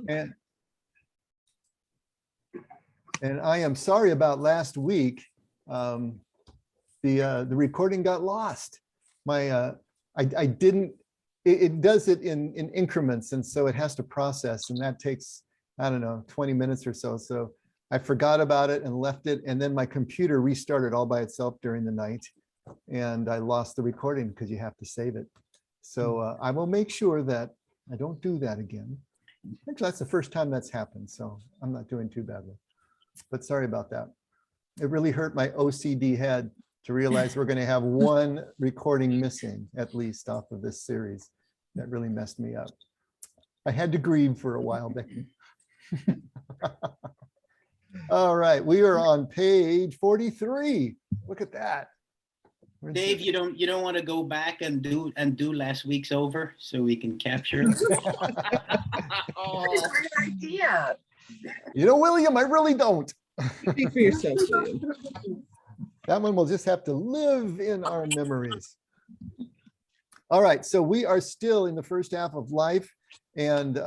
And I am sorry about last week. The recording got lost. I didn't. It does it in increments, and so it has to process, and that takes, I don't know, 20 minutes or so. So I forgot about it and left it, and then my computer restarted all by itself during the night, and I lost the recording because you have to save it. So I will make sure that I don't do that again. Actually, that's the first time that's happened, so I'm not doing too badly. But sorry about that. It really hurt my OCD head to realize we're going to have one recording missing, at least, off of this series. That really messed me up. I had to grieve for a while, Becky. All right, we are on page 43. Look at that. Dave, you don't want to go back and do last week's over so we can capture. Oh, that's a great idea. You know, William, I really don't. Speak for yourself, William. That one will just have to live in our memories. All right, so we are still in the first half of life. And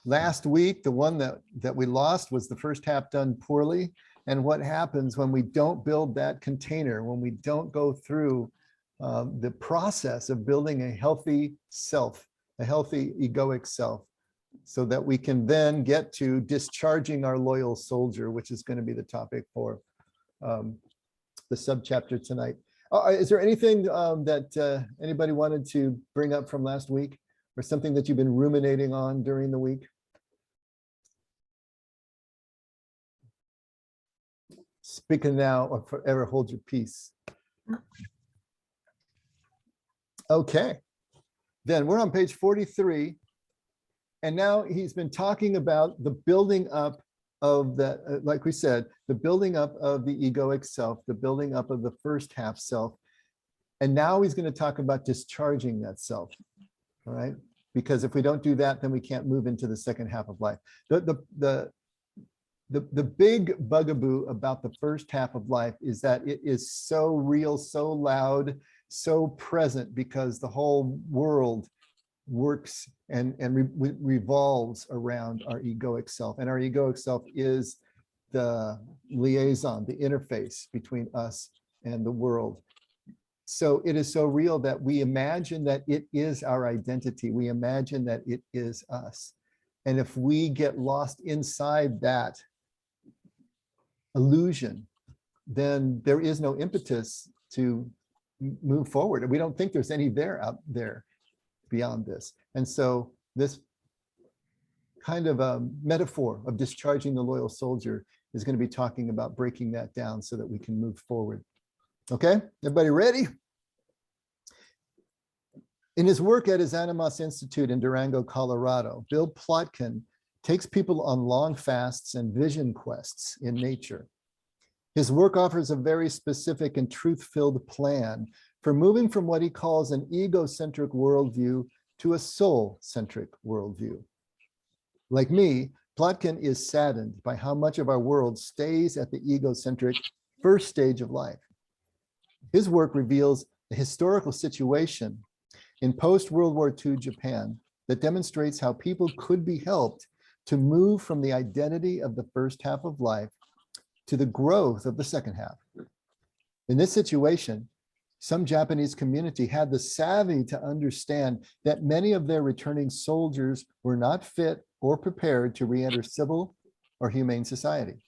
last week, the one that we lost was the first half done poorly. And what happens when we don't build that container, when we don't go through the process of building a healthy self, a healthy egoic self, so that we can then get to discharging our loyal soldier, which is going to be the topic for the subchapter tonight. Is there anything that anybody wanted to bring up from last week, or something that you've been ruminating on during the week? Speaking now or forever hold your peace. Okay, then we're on page 43. And now he's been talking about the building up of that, like we said, the building up of the egoic self, the building up of the first half self. And now he's going to talk about discharging that self, all right? Because if we don't do that, then we can't move into the second half of life. The big bugaboo about the first half of life is that it is so real, so loud, so present, because the whole world works and revolves around our egoic self. And our egoic self is the liaison, the interface between us and the world. So it is so real that we imagine that it is our identity. We imagine that it is us. And if we get lost inside that illusion, then there is no impetus to move forward. And we don't think there's any there out there beyond this. And so this kind of a metaphor of discharging the loyal soldier is going to be talking about breaking that down so that we can move forward. Okay, everybody ready? In his work at his Animas Institute in Durango, Colorado, Bill Plotkin takes people on long fasts and vision quests in nature. His work offers a very specific and truth-filled plan for moving from what he calls an egocentric worldview to a soul-centric worldview. Like me, Plotkin is saddened by how much of our world stays at the egocentric first stage of life. His work reveals a historical situation in post-World War II Japan that demonstrates how people could be helped to move from the identity of the first half of life to the growth of the second half. In this situation, some Japanese community had the savvy to understand that many of their returning soldiers were not fit or prepared to re-enter civil or humane society.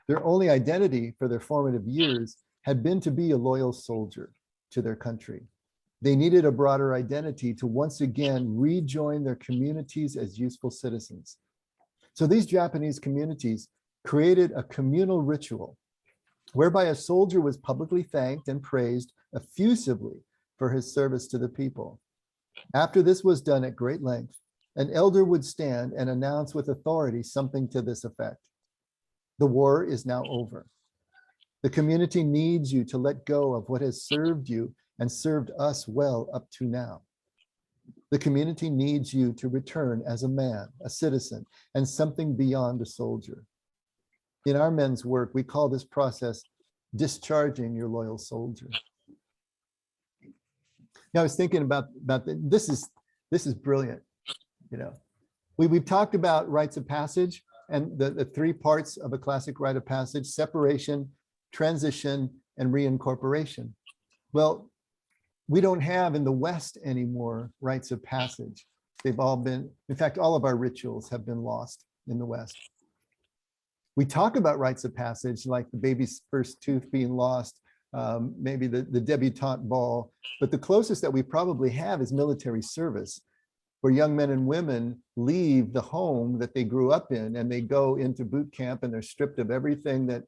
Their only identity for their formative years had been to be a loyal soldier to their country. They needed a broader identity to once again rejoin their communities as useful citizens. So these Japanese communities created a communal ritual whereby a soldier was publicly thanked and praised effusively for his service to the people. After this was done at great length, an elder would stand and announce with authority something to this effect: the war is now over. The community needs you to let go of what has served you and served us well up to now. The community needs you to return as a man, a citizen, and something beyond a soldier. In our men's work, we call this process discharging your loyal soldier. Now, I was thinking about this is brilliant. You know, We've talked about rites of passage and the three parts of a classic rite of passage: separation, transition, and reincorporation. Well, we don't have in the West anymore rites of passage. They've all been, in fact, all of our rituals have been lost in the West. We talk about rites of passage, like the baby's first tooth being lost, maybe the debutante ball, but the closest that we probably have is military service, where young men and women leave the home that they grew up in and they go into boot camp and they're stripped of everything that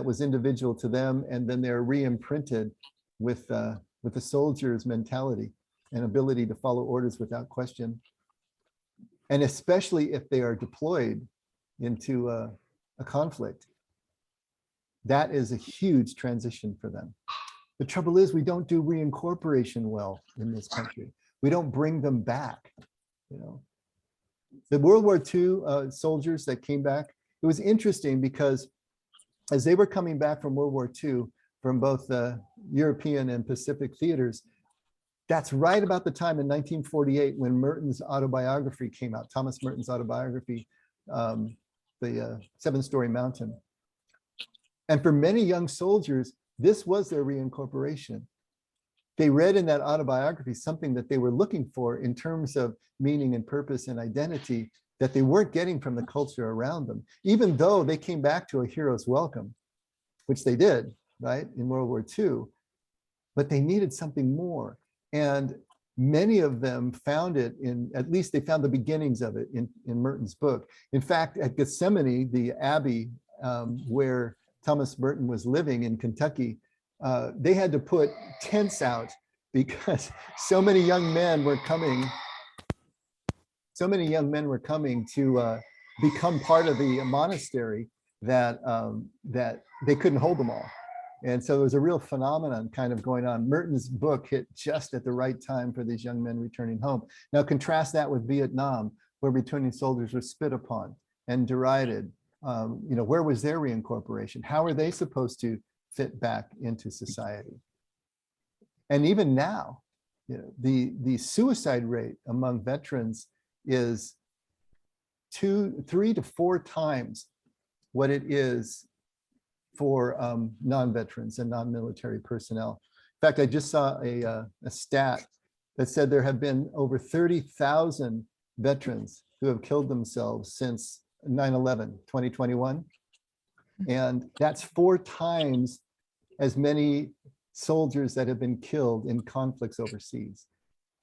was individual to them, and then they're re-imprinted with the soldier's mentality and ability to follow orders without question. And especially if they are deployed into a conflict, that is a huge transition for them. The trouble is we don't do reincorporation well in this country. We don't bring them back. You know, the World War II soldiers that came back, it was interesting because as they were coming back from World War II, from both the European and Pacific theaters, that's right about the time in 1948 when Merton's autobiography came out, Thomas Merton's autobiography, the Seven-Story Mountain. And for many young soldiers, this was their reincorporation. They read in that autobiography something that they were looking for in terms of meaning and purpose and identity that they weren't getting from the culture around them, even though they came back to a hero's welcome, which they did, right, in World War II, but they needed something more. And many of them found it in, at least they found the beginnings of it in Merton's book. In fact, at Gethsemane, the abbey where Thomas Merton was living in Kentucky, they had to put tents out because so many young men were coming to become part of the monastery that they couldn't hold them all. And so there was a real phenomenon kind of going on. Merton's book hit just at the right time for these young men returning home. Now contrast that with Vietnam, where returning soldiers were spit upon and derided. You know, where was their reincorporation? How are they supposed to fit back into society? And even now, you know, the suicide rate among veterans is 3 to 4 times what it is for non-veterans and non-military personnel. In fact, I just saw a stat that said there have been over 30,000 veterans who have killed themselves since 9/11, 2021. And that's 4 times as many soldiers that have been killed in conflicts overseas.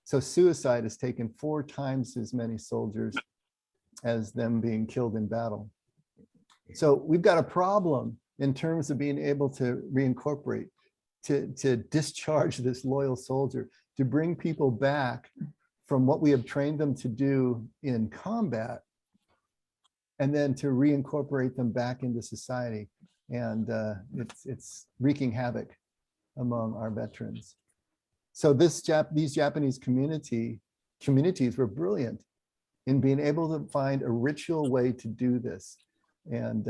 So suicide has taken 4 times as many soldiers as them being killed in battle. So we've got a problem in terms of being able to reincorporate, to discharge this loyal soldier, to bring people back from what we have trained them to do in combat, and then to reincorporate them back into society. And it's wreaking havoc among our veterans. So these Japanese communities were brilliant in being able to find a ritual way to do this. And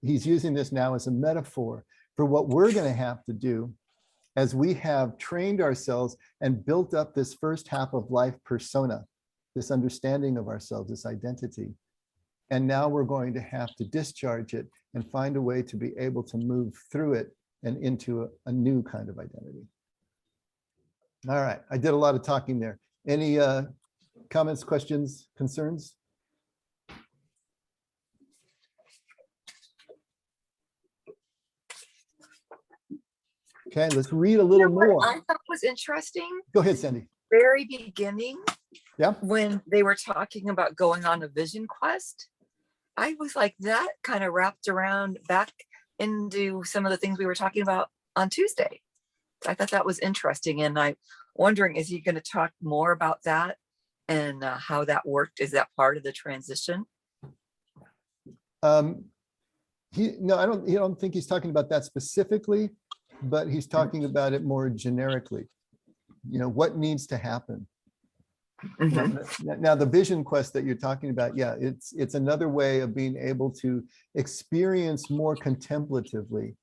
he's using this now as a metaphor for what we're going to have to do as we have trained ourselves and built up this first half of life persona, this understanding of ourselves, this identity. And now we're going to have to discharge it and find a way to be able to move through it and into a new kind of identity. All right, I did a lot of talking there. Any comments, questions, concerns? Okay, let's read a little more. I thought was interesting, Go ahead, Sandy. very beginning, Yeah. when they were talking about going on a vision quest, I was like, that kind of wrapped around back into some of the things we were talking about on Tuesday. I thought that was interesting, and I'm wondering, is he going to talk more about that and how that worked? Is that part of the transition? No, I don't think he's talking about that specifically, but he's talking about it more generically. You know, what needs to happen? Now, the vision quest that you're talking about, yeah, it's another way of being able to experience more contemplatively,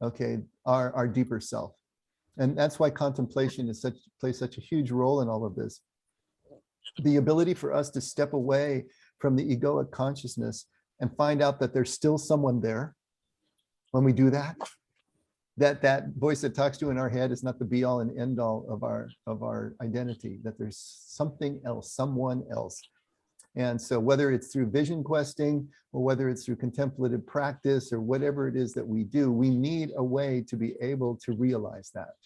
okay, our deeper self. And that's why contemplation is plays such a huge role in all of this. the ability for us to step away from the egoic consciousness and find out that there's still someone there. When we do that, that voice that talks to in our head is not the be all and end all of our identity, that there's something else, someone else. And so whether it's through vision questing or whether it's through contemplative practice or whatever it is that we do, we need a way to be able to realize that.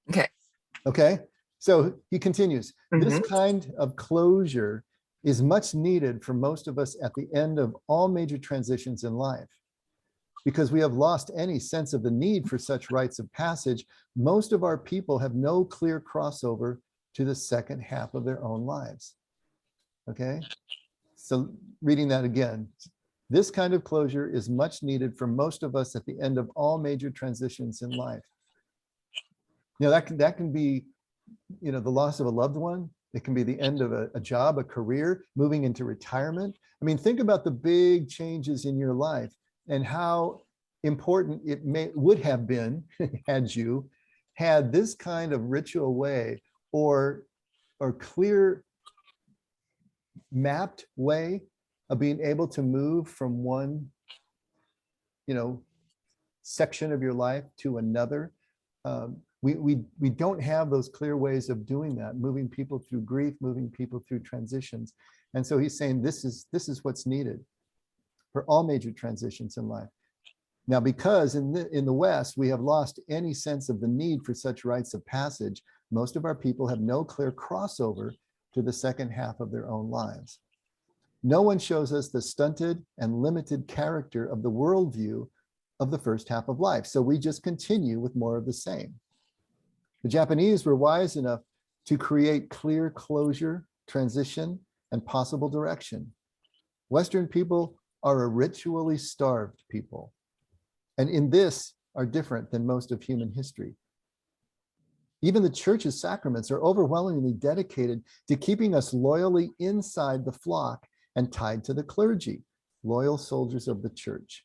Okay. Okay, so he continues, this kind of closure is much needed for most of us at the end of all major transitions in life. Because we have lost any sense of the need for such rites of passage, most of our people have no clear crossover to the second half of their own lives. Okay, so reading that again, this kind of closure is much needed for most of us at the end of all major transitions in life. You know, that can be, you know, the loss of a loved one. It can be the end of a job, a career, moving into retirement. I mean, think about the big changes in your life and how important it would have been had you had this kind of ritual way or clear mapped way of being able to move from one, you know, section of your life to another. We don't have those clear ways of doing that, moving people through grief, moving people through transitions. And so he's saying this is what's needed for all major transitions in life. Now, because in the West, we have lost any sense of the need for such rites of passage, most of our people have no clear crossover to the second half of their own lives. No one shows us the stunted and limited character of the worldview of the first half of life. So we just continue with more of the same. The Japanese were wise enough to create clear closure, transition, and possible direction. Western people are a ritually starved people, and in this are different than most of human history. Even the church's sacraments are overwhelmingly dedicated to keeping us loyally inside the flock and tied to the clergy, loyal soldiers of the church.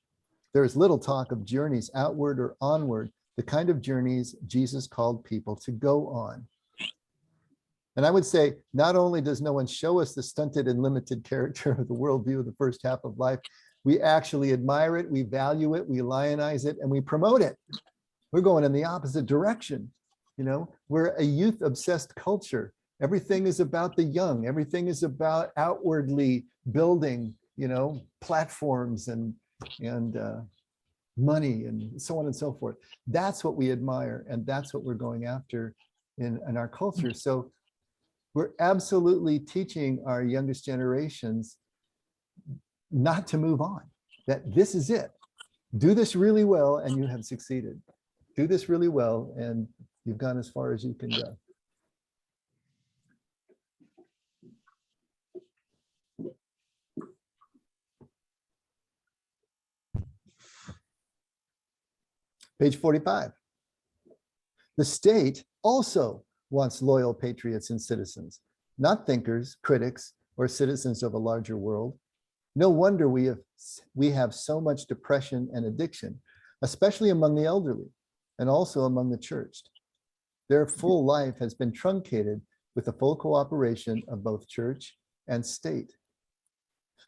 There is little talk of journeys outward or onward, the kind of journeys Jesus called people to go on. And I would say, not only does no one show us the stunted and limited character of the worldview of the first half of life, we actually admire it, we value it, we lionize it, and we promote it. We're going in the opposite direction. You know, we're a youth-obsessed culture. Everything is about the young. Everything is about outwardly building, you know, platforms and money and so on and so forth. That's what we admire, and that's what we're going after in our culture. So we're absolutely teaching our youngest generations not to move on, that this is it. Do this really well and you have succeeded. Do this really well and you've gone as far as you can go. Page 45. The state also wants loyal patriots and citizens, not thinkers, critics, or citizens of a larger world. No wonder we have so much depression and addiction, especially among the elderly and also among the churched. Their full life has been truncated with the full cooperation of both church and state.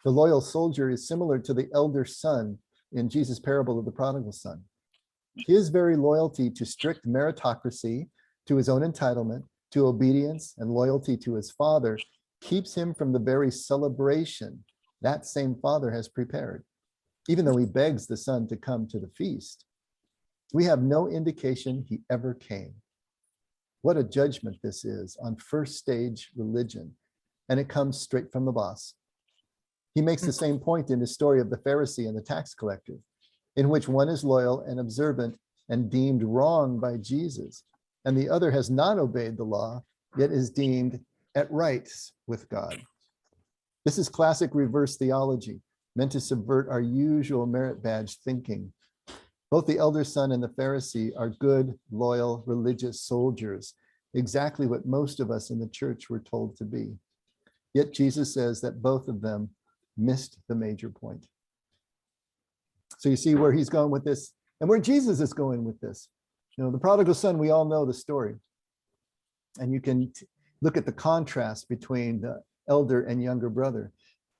The loyal soldier is similar to the elder son in Jesus' parable of the prodigal son. His very loyalty to strict meritocracy, to his own entitlement, to obedience and loyalty to his father keeps him from the very celebration that same father has prepared, even though he begs the son to come to the feast. We have no indication he ever came. What a judgment this is on first stage religion, and it comes straight from the boss. He makes the same point in his story of the Pharisee and the tax collector, in which one is loyal and observant and deemed wrong by Jesus, and the other has not obeyed the law, yet is deemed at rights with God. This is classic reverse theology, meant to subvert our usual merit badge thinking. Both the elder son and the Pharisee are good, loyal, religious soldiers, exactly what most of us in the church were told to be. Yet Jesus says that both of them missed the major point. So you see where he's going with this and where Jesus is going with this. You know, the prodigal son, we all know the story. And you can look at the contrast between the elder and younger brother.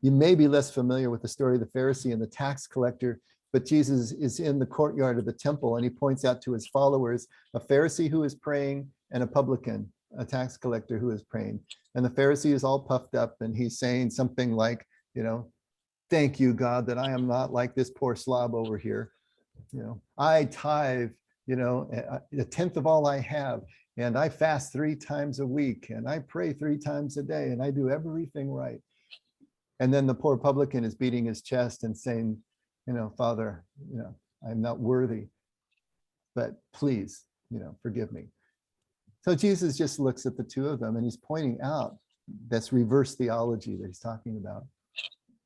You may be less familiar with the story of the Pharisee and the tax collector, but Jesus is in the courtyard of the temple and he points out to his followers a Pharisee who is praying and a publican, a tax collector who is praying. And the Pharisee is all puffed up and he's saying something like, thank you, God, that I am not like this poor slob over here. I tithe, a tenth of all I have, and I fast 3 times a week, and I pray 3 times a day, and I do everything right. And then the poor publican is beating his chest and saying, Father, I'm not worthy, but please, forgive me. So Jesus just looks at the two of them and he's pointing out that's reverse theology that he's talking about,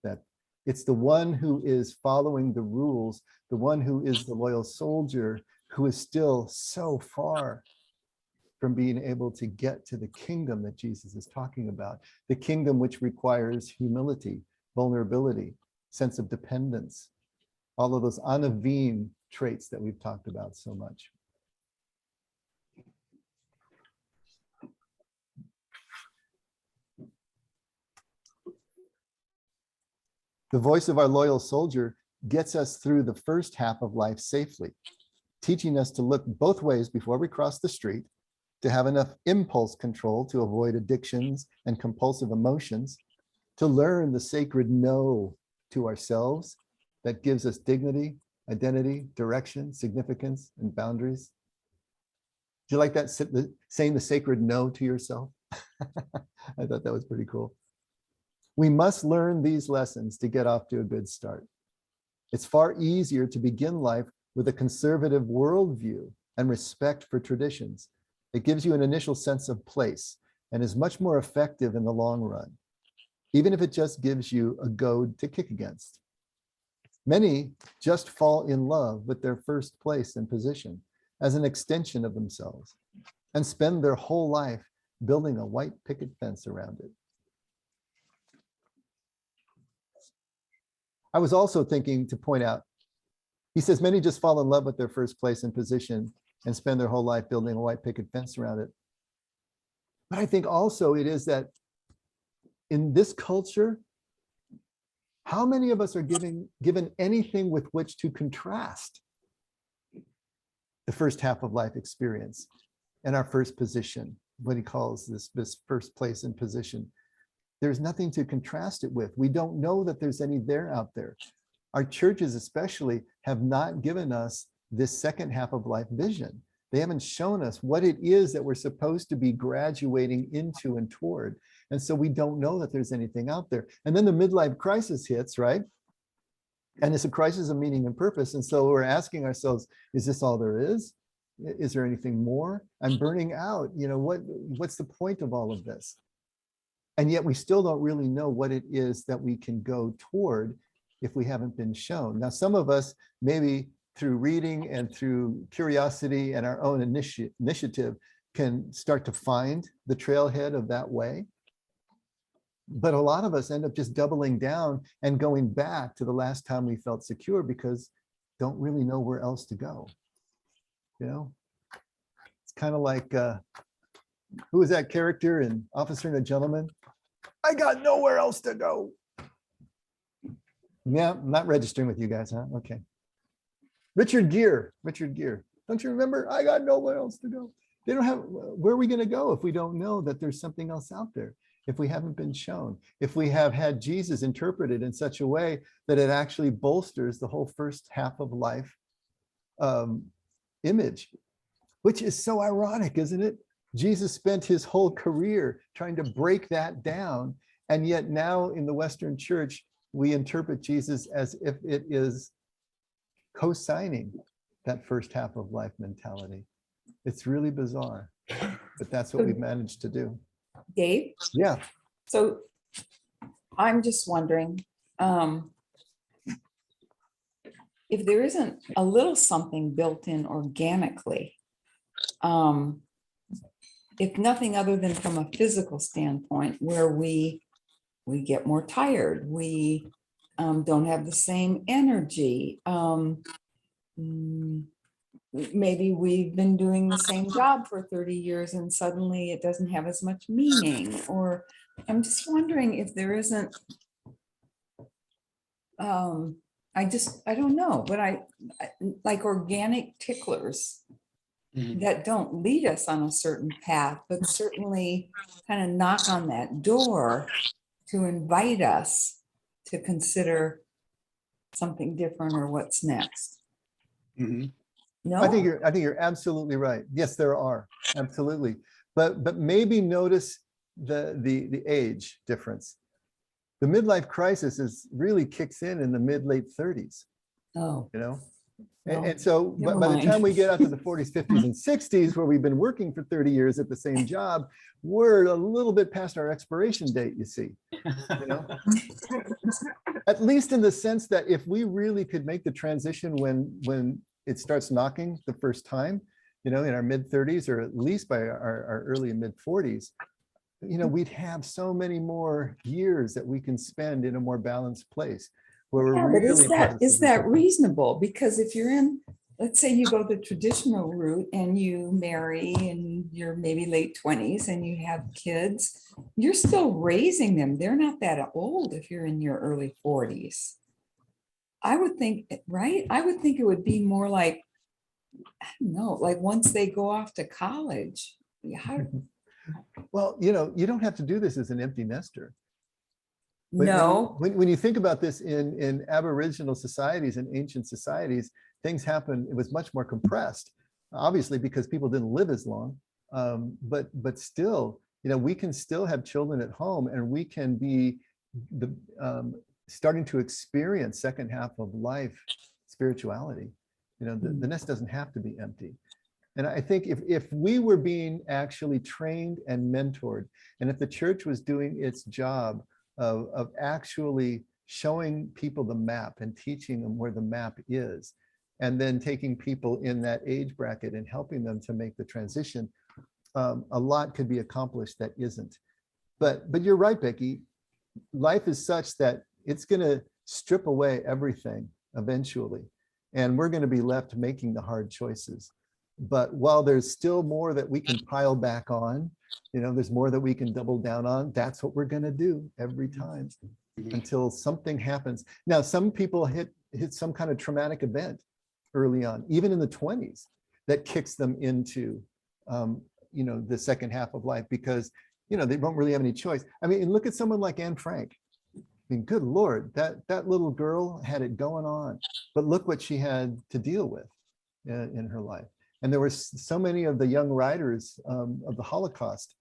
that it's the one who is following the rules, the one who is the loyal soldier, who is still so far from being able to get to the kingdom that Jesus is talking about, the kingdom which requires humility, vulnerability, sense of dependence, all of those anavim traits that we've talked about so much. The voice of our loyal soldier gets us through the first half of life safely, teaching us to look both ways before we cross the street, to have enough impulse control to avoid addictions and compulsive emotions, to learn the sacred no to ourselves that gives us dignity, identity, direction, significance, and boundaries. Do you like that, saying the sacred no to yourself? I thought that was pretty cool. We must learn these lessons to get off to a good start. It's far easier to begin life with a conservative worldview and respect for traditions. It gives you an initial sense of place and is much more effective in the long run, even if it just gives you a goad to kick against. Many just fall in love with their first place and position as an extension of themselves and spend their whole life building a white picket fence around it. I was also thinking to point out, he says many just fall in love with their first place and position and spend their whole life building a white picket fence around it. But I think also it is that in this culture, how many of us are given anything with which to contrast the first half of life experience and our first position, what he calls this first place and position? There's nothing to contrast it with. We don't know that there's any there out there. Our churches especially have not given us this second half of life vision. They haven't shown us what it is that we're supposed to be graduating into and toward. And so we don't know that there's anything out there. And then the midlife crisis hits, right? And it's a crisis of meaning and purpose. And so we're asking ourselves, is this all there is? Is there anything more? I'm burning out. What's the point of all of this? And yet we still don't really know what it is that we can go toward if we haven't been shown. Now, some of us, maybe through reading and through curiosity and our own initiative, can start to find the trailhead of that way. But a lot of us end up just doubling down and going back to the last time we felt secure because don't really know where else to go. It's kind of like, who was that character in Officer and a Gentleman? I got nowhere else to go. Yeah, I'm not registering with you guys, huh? Okay. Richard Gere. Don't you remember? I got nowhere else to go. They don't have, where are we going to go if we don't know that there's something else out there? If we haven't been shown, if we have had Jesus interpreted in such a way that it actually bolsters the whole first half of life image, which is so ironic, isn't it? Jesus spent his whole career trying to break that down. And yet now in the Western church, we interpret Jesus as if it is co-signing that first half of life mentality. It's really bizarre, but that's what we've managed to do. Dave? Yeah. So I'm just wondering, if there isn't a little something built in organically, if nothing other than from a physical standpoint, where we get more tired, we don't have the same energy, maybe we've been doing the same job for 30 years and suddenly it doesn't have as much meaning, or I'm just wondering if there isn't, I don't know, but like organic ticklers Mhm. that don't lead us on a certain path, but certainly kind of knock on that door to invite us to consider something different or what's next. Mhm. No? I think you're absolutely right. Yes, there are, absolutely. But maybe notice the age difference. The midlife crisis really kicks in the mid-late 30s, Oh, you know? well, And so never by the mind. time we get out to the 40s, 50s, and 60s, where we've been working for 30 years at the same job, we're a little bit past our expiration date, you see. You know? At least in the sense that if we really could make the transition when it starts knocking the first time, you know, in our mid 30s, or at least by our early and mid 40s, you know, we'd have so many more years that we can spend in a more balanced place where we're Yeah, but really is part of that the solution. reasonable? Because if you're in, let's say you go the traditional route and you marry and you're maybe late 20s and you have kids, you're still raising them. They're not that old if you're in your early 40s. I would think, right? I would think it would be more like, I don't know, like once they go off to college. How, Well, you know, you don't have to do this as an empty nester. no, When you think about this in Aboriginal societies and ancient societies, things happen, it was much more compressed, obviously because people didn't live as long. But still, you know, we can still have children at home and we can be starting to experience second half of life spirituality. You know, the nest doesn't have to be empty. And I think if we were being actually trained and mentored, and if the church was doing its job of actually showing people the map and teaching them where the map is, and then taking people in that age bracket and helping them to make the transition, a lot could be accomplished that isn't. But you're right, Becky. Life is such that it's going to strip away everything eventually, and we're going to be left making the hard choices. But while there's still more that we can pile back on, you know, there's more that we can double down on. That's what we're going to do every time until something happens. Now, some people hit some kind of traumatic event early on, even in the 20s, that kicks them into, you know, the second half of life because, you know, they don't really have any choice. I mean, look at someone like Anne Frank. I mean, good Lord, that little girl had it going on, but look what she had to deal with in her life. And there were so many of the young writers of the Holocaust,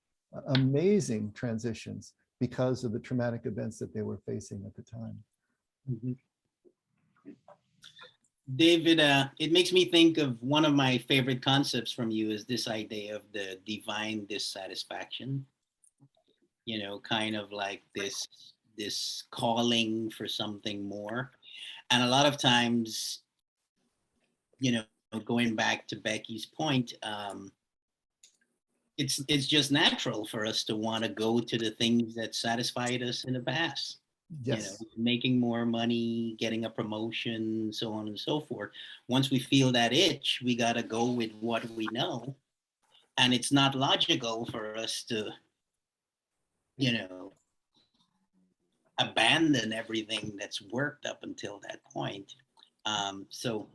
amazing transitions because of the traumatic events that they were facing at the time. Mhm. David, it makes me think of one of my favorite concepts from you is this idea of the divine dissatisfaction. You know, kind of like this calling for something more. And a lot of times, you know, going back to Becky's point, it's just natural for us to want to go to the things that satisfied us in the past. You know, Yes. making more money, getting a promotion, so on and so forth. Once we feel that itch, we got to go with what we know. And it's not logical for us to, you know, abandon everything that's worked up until that point. So,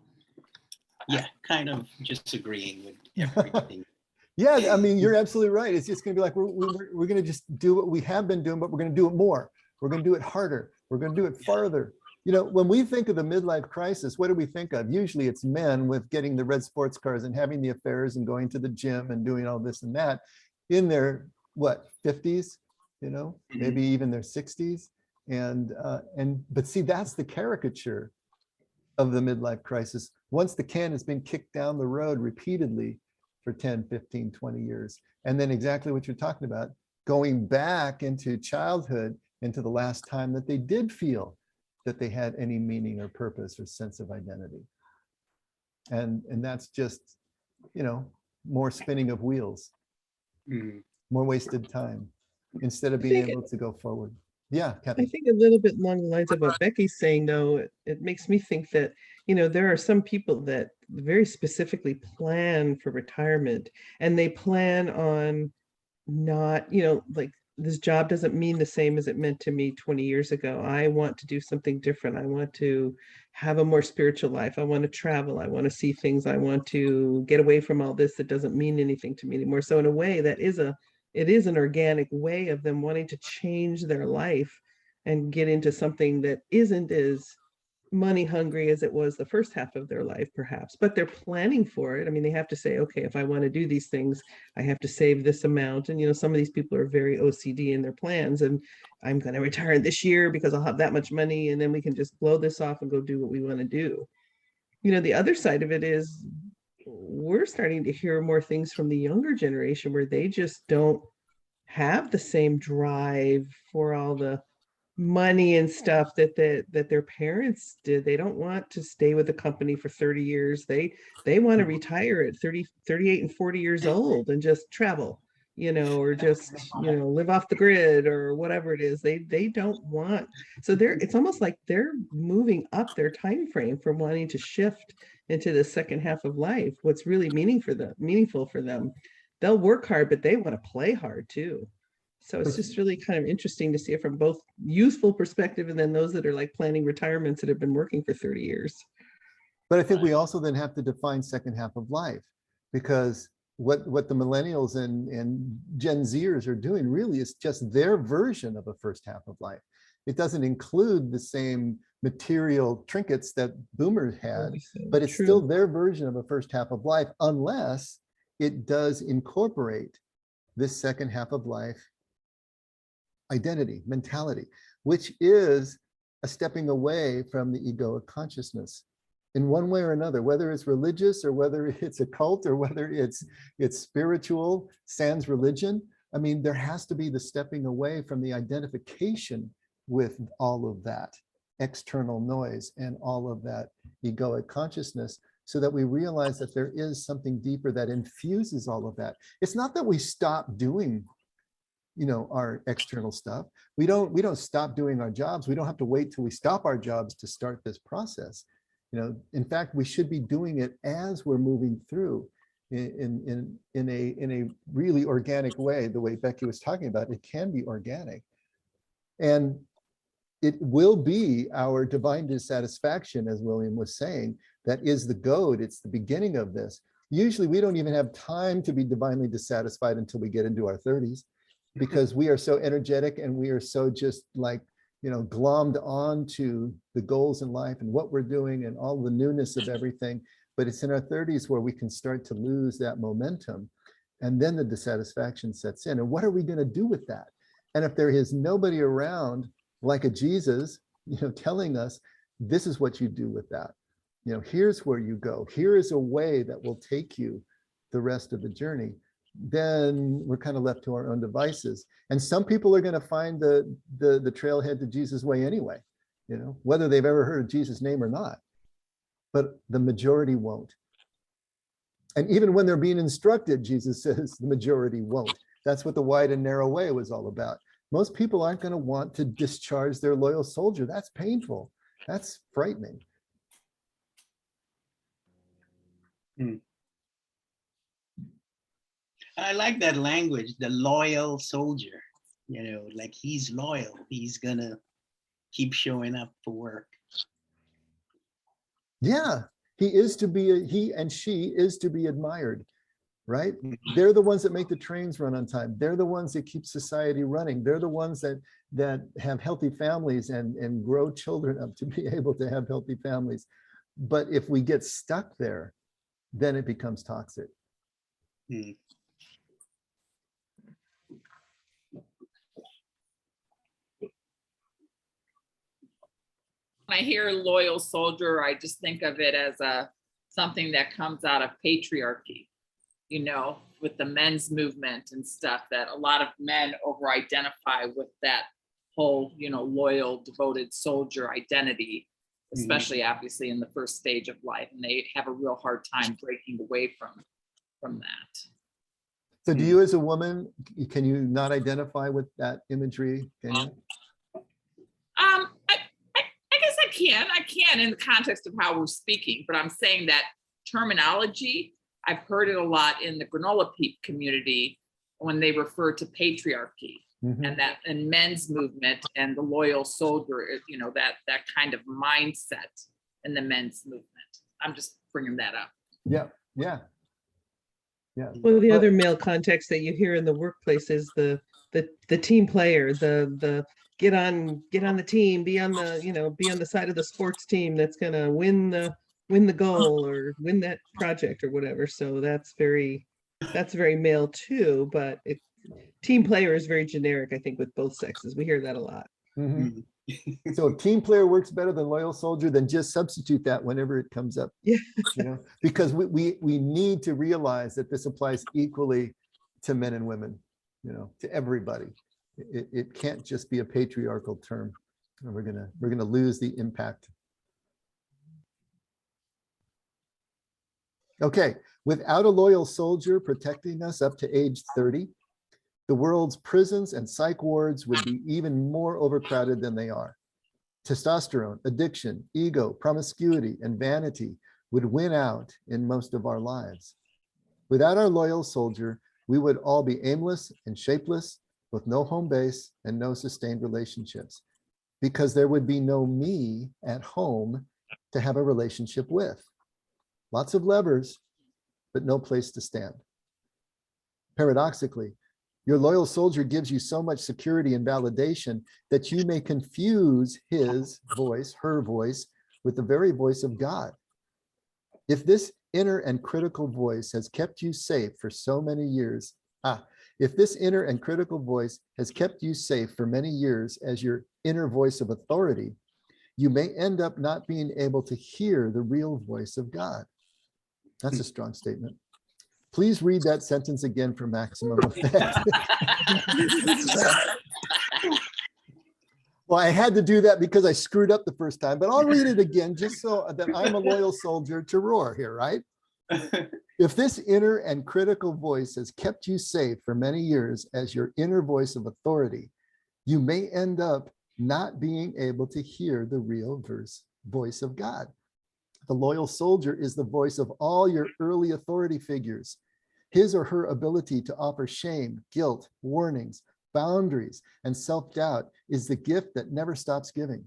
yeah, kind of just agreeing with everything. Yeah, I mean, you're absolutely right. It's just going to be like, we're going to just do what we have been doing, but we're going to do it more. We're going to do it harder. We're going to do it farther. You know, when we think of the midlife crisis, what do we think of? Usually it's men with getting the red sports cars and having the affairs and going to the gym and doing all this and that in their, what, 50s, you know, maybe even their 60s. But see, that's the caricature of the midlife crisis. Once the can has been kicked down the road repeatedly for 10, 15, 20 years. And then exactly what you're talking about, going back into childhood, into the last time that they did feel that they had any meaning or purpose or sense of identity. And that's just, you know, more spinning of wheels, more wasted time, instead of being able to go forward. Yeah, I Kathy. think a little bit along the lines of what Becky's saying, though, it makes me think that, you know, there are some people that very specifically plan for retirement, and they plan on not, like, this job doesn't mean the same as it meant to me 20 years ago. I want to do something different. I want to have a more spiritual life. I want to travel. I want to see things. I want to get away from all this that doesn't mean anything to me anymore. So in a way, it is an organic way of them wanting to change their life and get into something that isn't as money hungry as it was the first half of their life, perhaps, but they're planning for it. I mean, they have to say, okay, if I want to do these things, I have to save this amount. And, some of these people are very OCD in their plans, and I'm going to retire this year because I'll have that much money, and then we can just blow this off and go do what we want to do. The other side of it is we're starting to hear more things from the younger generation where they just don't have the same drive for all the money and stuff that their parents did. They don't want to stay with the company for 30 years. They want to retire at 30, 38 and 40 years old and just travel, or just, live off the grid or whatever it is. They don't want. So it's almost like they're moving up their time frame from wanting to shift into the second half of life. What's really meaningful for them. They'll work hard, but they want to play hard too. So it's just really kind of interesting to see it from both youthful perspective and then those that are like planning retirements that have been working for 30 years. But I think we also then have to define second half of life, because what the millennials and Gen Zers are doing really is just their version of a first half of life. It doesn't include the same material trinkets that boomers had, but it's still their version of a first half of life, unless it does incorporate this second half of life identity, mentality, which is a stepping away from the egoic consciousness in one way or another, whether it's religious or whether it's a cult or whether it's spiritual, sans religion. I mean, there has to be the stepping away from the identification with all of that external noise and all of that egoic consciousness, so that we realize that there is something deeper that infuses all of that. It's not that we stop doing our external stuff. We don't stop doing our jobs. We don't have to wait till we stop our jobs to start this process. In fact, we should be doing it as we're moving through in a really organic way, the way Becky was talking about. It can be organic. And it will be our divine dissatisfaction, as William was saying, that is the goad. It's the beginning of this. Usually we don't even have time to be divinely dissatisfied until we get into our 30s, because we are so energetic and we are so just like, glommed onto the goals in life and what we're doing and all the newness of everything. But it's in our 30s where we can start to lose that momentum. And then the dissatisfaction sets in. And what are we going to do with that? And if there is nobody around like a Jesus, telling us, this is what you do with that. Here's where you go. Here is a way that will take you the rest of the journey. Then we're kind of left to our own devices. And some people are going to find the trailhead to Jesus' way anyway, whether they've ever heard of Jesus' name or not. But the majority won't. And even when they're being instructed, Jesus says the majority won't. That's what the wide and narrow way was all about. Most people aren't going to want to discharge their loyal soldier. That's painful. That's frightening. I like that language, the loyal soldier, like he's loyal. He's gonna keep showing up for work. Yeah, he and she is to be admired, right? They're the ones that make the trains run on time. They're the ones that keep society running. They're the ones that have healthy families and grow children up to be able to have healthy families. But if we get stuck there, then it becomes toxic. When I hear loyal soldier, I just think of it as something that comes out of patriarchy, with the men's movement and stuff, that a lot of men over-identify with that whole, loyal, devoted soldier identity, especially obviously in the first stage of life. And they have a real hard time breaking away from that. So do you as a woman, can you not identify with that imagery? Can you? I guess I can in the context of how we're speaking, but I'm saying that terminology, I've heard it a lot in the granola peep community when they refer to patriarchy and that and men's movement and the loyal soldier, you know, that kind of mindset in the men's movement. I'm just bringing that up. Yeah, yeah. Yeah. Well, the But- other male context that you hear in the workplace is the team player, the get on the team, be on the, you know, be on the side of the sports team that's gonna win the goal or win that project or whatever. So that's very male too, but team player is very generic, I think, with both sexes. We hear that a lot. Mhm. So if team player works better than loyal soldier, then just substitute that whenever it comes up. Yeah. You know, because we need to realize that this applies equally to men and women, you know, to everybody. It can't just be a patriarchal term. And we're gonna lose the impact. Okay, without a loyal soldier protecting us up to age 30, the world's prisons and psych wards would be even more overcrowded than they are. Testosterone, addiction, ego, promiscuity, and vanity would win out in most of our lives. Without our loyal soldier, we would all be aimless and shapeless, with no home base and no sustained relationships, because there would be no me at home to have a relationship with. Lots of levers, but no place to stand. Paradoxically, your loyal soldier gives you so much security and validation that you may confuse his voice, her voice, with the very voice of God. If this inner and critical voice has kept you safe for so many years, if this inner and critical voice has kept you safe for many years as your inner voice of authority, you may end up not being able to hear the real voice of God. That's a strong statement. Please read that sentence again for maximum effect. Well, I had to do that because I screwed up the first time, but I'll read it again just so that I'm a loyal soldier to Rohr here, right? If this inner and critical voice has kept you safe for many years as your inner voice of authority, you may end up not being able to hear the real voice of God. The loyal soldier is the voice of all your early authority figures. His or her ability to offer shame, guilt, warnings, boundaries, and self-doubt is the gift that never stops giving.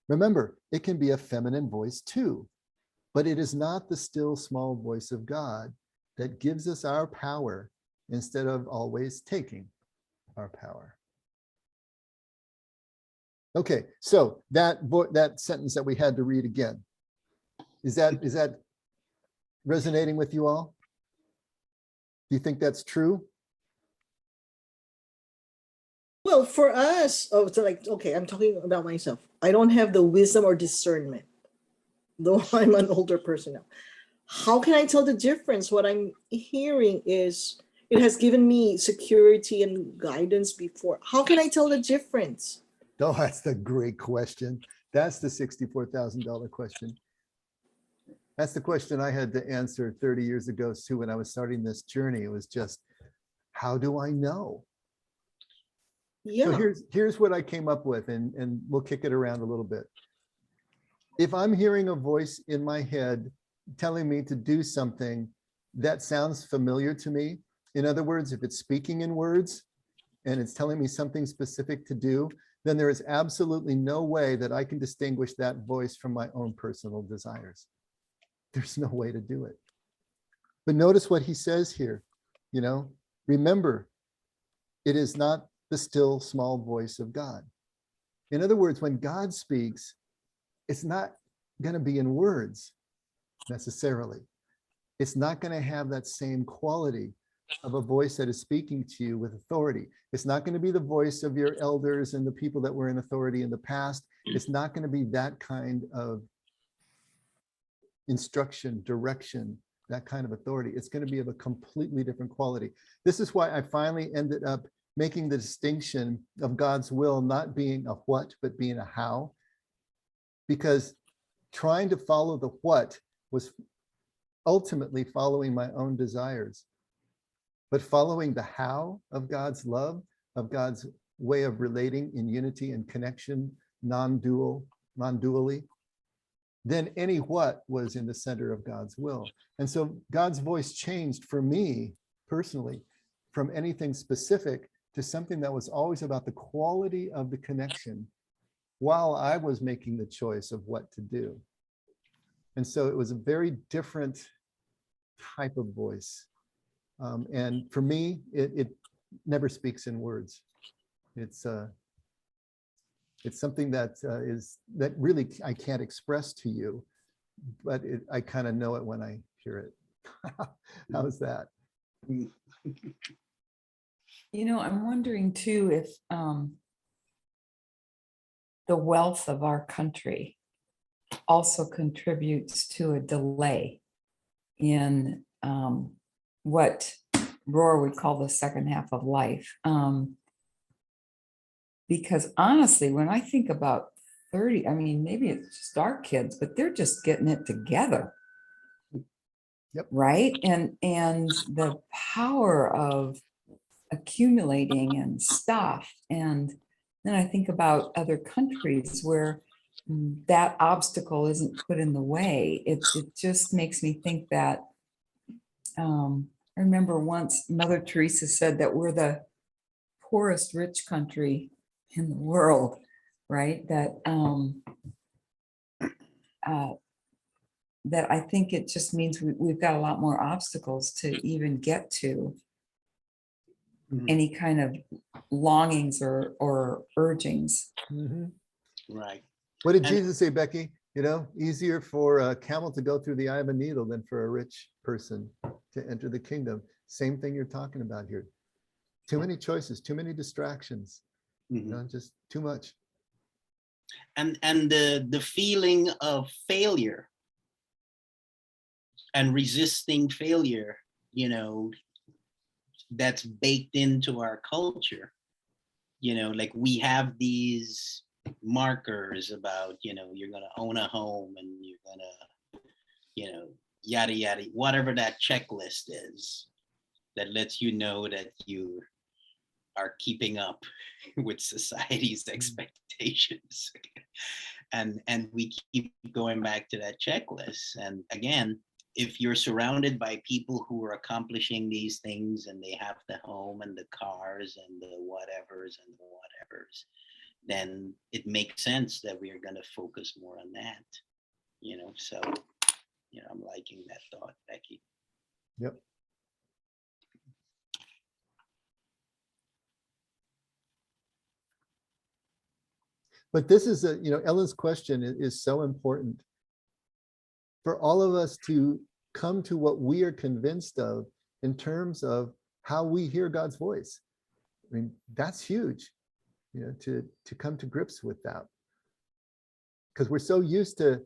Remember, it can be a feminine voice too, but it is not the still small voice of God that gives us our power instead of always taking our power. Okay, so that sentence that we had to read again, is that resonating with you all? Do you think that's true? Well, for us, so like, okay, I'm talking about myself. I don't have the wisdom or discernment, though I'm an older person now. How can I tell the difference? What I'm hearing is it has given me security and guidance before. How can I tell the difference? Oh, that's the great question. That's the $64,000 question. That's the question I had to answer 30 years ago too when I was starting this journey. It was just, how do I know? Yeah. So here's what I came up with, and we'll kick it around a little bit. If I'm hearing a voice in my head telling me to do something that sounds familiar to me, in other words, if it's speaking in words and it's telling me something specific to do, then there is absolutely no way that I can distinguish that voice from my own personal desires. There's no way to do it. But notice what he says here, you know, remember, it is not the still small voice of God. In other words, when God speaks, it's not going to be in words necessarily. It's not going to have that same quality of a voice that is speaking to you with authority. It's not going to be the voice of your elders and the people that were in authority in the past. It's not going to be that kind of instruction, direction, that kind of authority. It's going to be of a completely different quality. This is why I finally ended up making the distinction of God's will not being a what, but being a how. Because trying to follow the what was ultimately following my own desires. But following the how of God's love, of God's way of relating in unity and connection, non-dually, then any what was in the center of God's will. And so God's voice changed for me personally from anything specific to something that was always about the quality of the connection while I was making the choice of what to do. And so it was a very different type of voice. And for me, it never speaks in words. It's something that that really I can't express to you, but I kind of know it when I hear it. How's that? You know, I'm wondering too if the wealth of our country also contributes to a delay in what Rohr would call the second half of life. Because honestly, when I think about 30, I mean, maybe it's just our kids, but they're just getting it together. Yep. Right. And the power of accumulating and stuff. And then I think about other countries where that obstacle isn't put in the way. It just makes me think that I remember once Mother Teresa said that we're the poorest rich country in the world, right? That that I think it just means we've got a lot more obstacles to even get to any kind of longings or urgings. Right. What did And- Jesus say, Becky? You know, easier for a camel to go through the eye of a needle than for a rich person to enter the kingdom. Same thing you're talking about here. Too many choices, too many distractions, you know, just too much. And the feeling of failure and resisting failure, you know, that's baked into our culture. You know, like we have these markers about, you know, you're going to own a home and you're going to, you know, yada, yada, whatever that checklist is that lets you know that you are keeping up with society's expectations. And we keep going back to that checklist. And again, if you're surrounded by people who are accomplishing these things and they have the home and the cars and the whatevers, then it makes sense that we are going to focus more on that, you know. So, you know, I'm liking that thought, Becky. Yep. But this is you know, Ellen's question is so important for all of us to come to what we are convinced of in terms of how we hear God's voice. I mean, that's huge, you know, to come to grips with that. Because we're so used to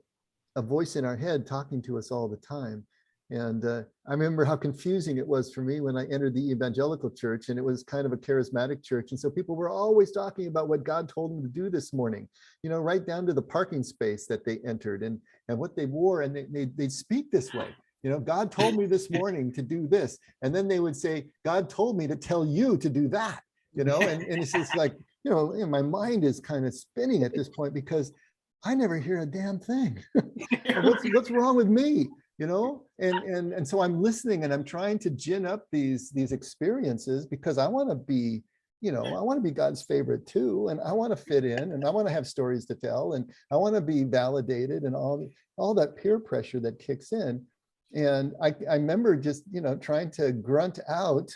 a voice in our head talking to us all the time. And I remember how confusing it was for me when I entered the evangelical church, and it was kind of a charismatic church. And so people were always talking about what God told them to do this morning, you know, right down to the parking space that they entered and what they wore. And they'd speak this way, you know, God told me this morning to do this. And then they would say, God told me to tell you to do that, you know, and it's just like, you know, my mind is kind of spinning at this point because I never hear a damn thing. What's wrong with me? You know, and so I'm listening and I'm trying to gin up these experiences because I want to be, you know, I want to be God's favorite too, and I want to fit in, and I want to have stories to tell, and I want to be validated, and all that peer pressure that kicks in. And I remember just, you know, trying to grunt out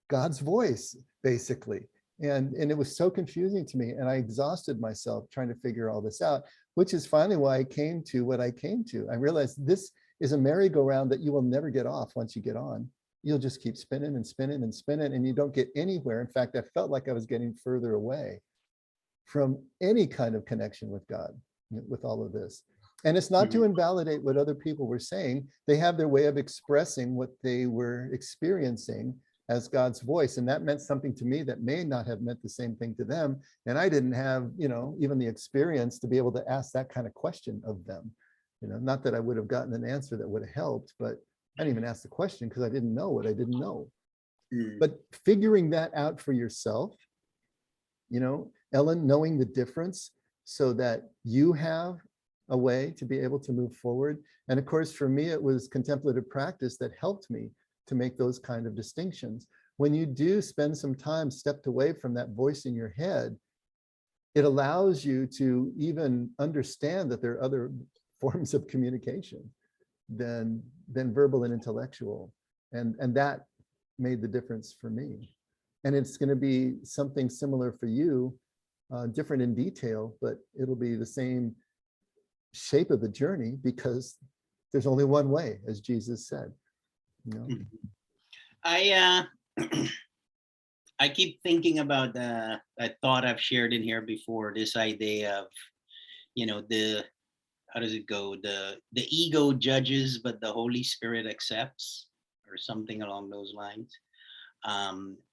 God's voice basically, and it was so confusing to me, and I exhausted myself trying to figure all this out, which is finally why I came to what I came to. I realized this is a merry-go-round that you will never get off once you get on. You'll just keep spinning and spinning and spinning, and you don't get anywhere. In fact, I felt like I was getting further away from any kind of connection with God with all of this. And it's not to invalidate what other people were saying. They have their way of expressing what they were experiencing as God's voice. And that meant something to me that may not have meant the same thing to them. And I didn't have, you know, even the experience to be able to ask that kind of question of them. You know, not that I would have gotten an answer that would have helped, but I didn't even ask the question because I didn't know what I didn't know. But figuring that out for yourself, you know, Ellen, knowing the difference so that you have a way to be able to move forward. And of course, for me, it was contemplative practice that helped me to make those kind of distinctions. When you do spend some time stepped away from that voice in your head, it allows you to even understand that there are other forms of communication than verbal and intellectual. And that made the difference for me. And it's going to be something similar for you, different in detail, but it'll be the same shape of the journey, because there's only one way, as Jesus said. You know? I keep thinking about a thought I've shared in here before, this idea of, you know, how does it go? The ego judges, but the Holy Spirit accepts, or something along those lines.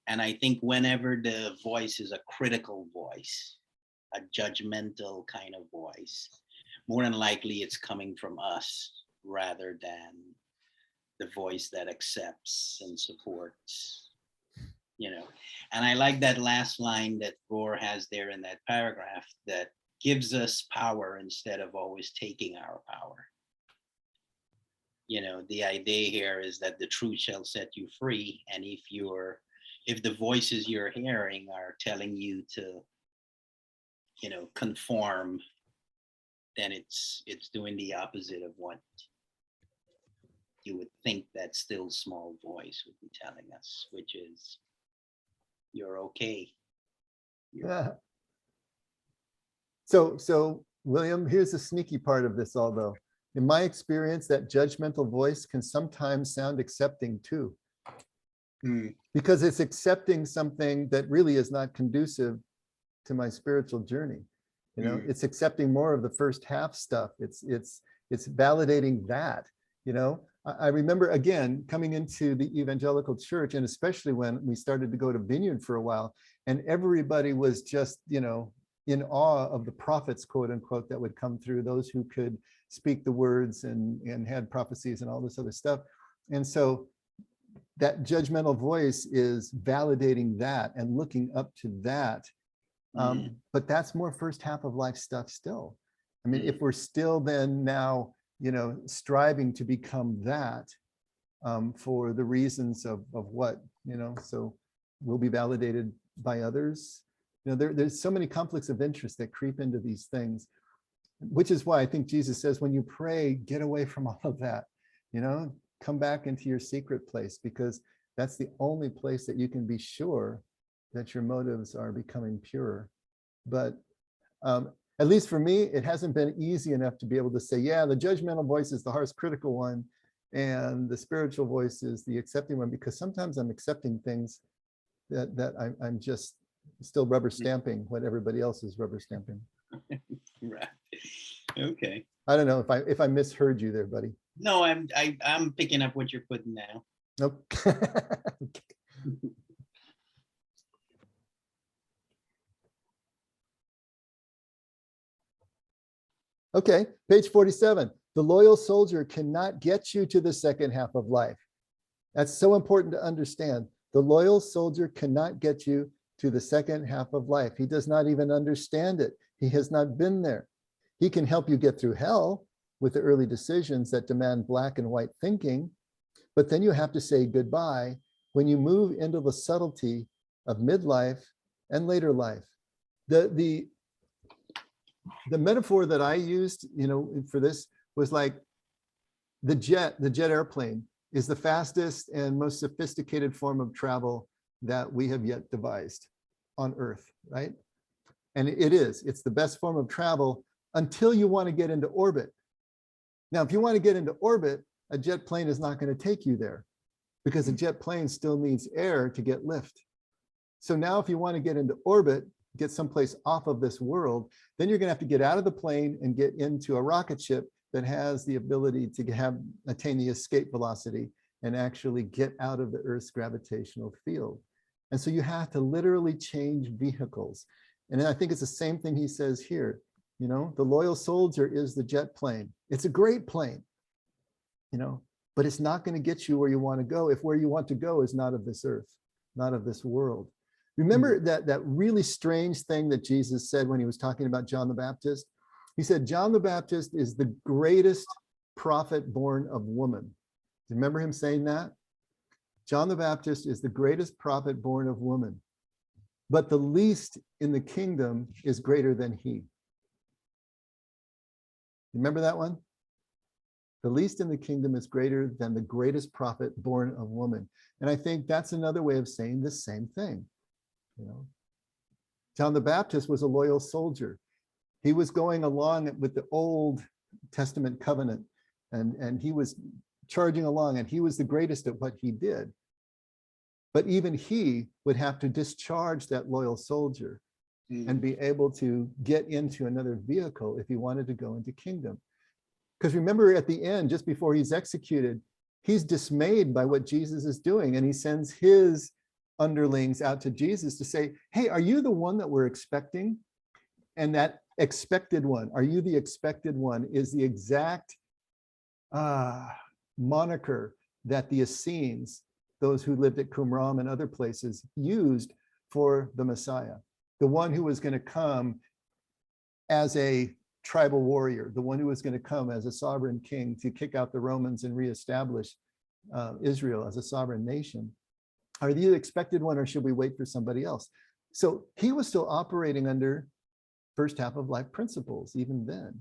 And I think whenever the voice is a critical voice, a judgmental kind of voice, more than likely it's coming from us rather than the voice that accepts and supports, you know. And I like that last line that Rohr has there in that paragraph, that gives us power instead of always taking our power. You know, the idea here is that the truth shall set you free. And if the voices you're hearing are telling you to, you know, conform, then it's doing the opposite of what you would think that still small voice would be telling us, which is, you're okay. Yeah. So William, here's the sneaky part of this, although. In my experience, that judgmental voice can sometimes sound accepting too. Because it's accepting something that really is not conducive to my spiritual journey. You know, it's accepting more of the first half stuff. It's validating that, you know. I remember, again, coming into the evangelical church, and especially when we started to go to Vineyard for a while, and everybody was just, you know, in awe of the prophets, quote unquote, that would come through, those who could speak the words and had prophecies and all this other stuff. And so that judgmental voice is validating that and looking up to that. But that's more first half of life stuff still. I mean, if we're still then now, you know, striving to become that for the reasons of what, you know, so we'll be validated by others. You know, there's so many conflicts of interest that creep into these things, which is why I think Jesus says, when you pray, get away from all of that, you know, come back into your secret place, because that's the only place that you can be sure that your motives are becoming pure. But at least for me, it hasn't been easy enough to be able to say, yeah, the judgmental voice is the harsh, critical one, and the spiritual voice is the accepting one, because sometimes I'm accepting things that I'm just still rubber stamping what everybody else is rubber stamping. Right. Okay. I don't know if I misheard you there, buddy. No, I'm picking up what you're putting down. Okay. Okay, page 47. The loyal soldier cannot get you to the second half of life. That's so important to understand. The loyal soldier cannot get you to the second half of life. He does not even understand it. He has not been there. He can help you get through hell with the early decisions that demand black and white thinking, but then you have to say goodbye when you move into the subtlety of midlife and later life. The metaphor that I used, you know, for this was like the jet airplane is the fastest and most sophisticated form of travel that we have yet devised on Earth, right? And it's the best form of travel until you want to get into orbit. Now, if you want to get into orbit, a jet plane is not going to take you there, because a jet plane still needs air to get lift. So now if you want to get into orbit, get someplace off of this world, then you're going to have to get out of the plane and get into a rocket ship that has the ability to attain the escape velocity and actually get out of the Earth's gravitational field. And so you have to literally change vehicles. And I think it's the same thing he says here. You know, the loyal soldier is the jet plane. It's a great plane, you know, but it's not going to get you where you want to go if where you want to go is not of this earth, not of this world. Remember that really strange thing that Jesus said when he was talking about John the Baptist? He said, John the Baptist is the greatest prophet born of woman. Do you remember him saying that? John the Baptist is the greatest prophet born of woman, but the least in the kingdom is greater than he. Remember that one? The least in the kingdom is greater than the greatest prophet born of woman. And I think that's another way of saying the same thing. You know, John the Baptist was a loyal soldier. He was going along with the Old Testament covenant, and he was charging along, and he was the greatest at what he did. But even he would have to discharge that loyal soldier and be able to get into another vehicle if he wanted to go into kingdom. Because remember, at the end, just before he's executed, he's dismayed by what Jesus is doing, and he sends his underlings out to Jesus to say, hey, are you the one that we're expecting? And that expected one, are you the expected one, is the exact moniker that the Essenes, those who lived at Qumran and other places, used for the Messiah, the one who was going to come as a tribal warrior, the one who was going to come as a sovereign king to kick out the Romans and reestablish Israel as a sovereign nation. Are you the expected one, or should we wait for somebody else? So he was still operating under first half of life principles even then.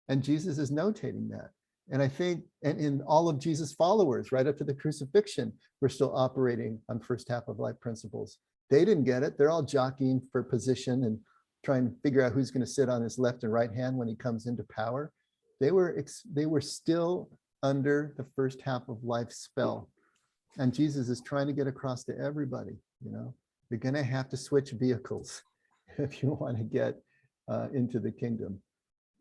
And Jesus is notating that. And I think, and in all of Jesus' followers, right up to the crucifixion, we're still operating on first half of life principles. They didn't get it. They're all jockeying for position and trying to figure out who's going to sit on his left and right hand when he comes into power. They were still under the first half of life spell. And Jesus is trying to get across to everybody, you know, you're going to have to switch vehicles if you want to get into the kingdom.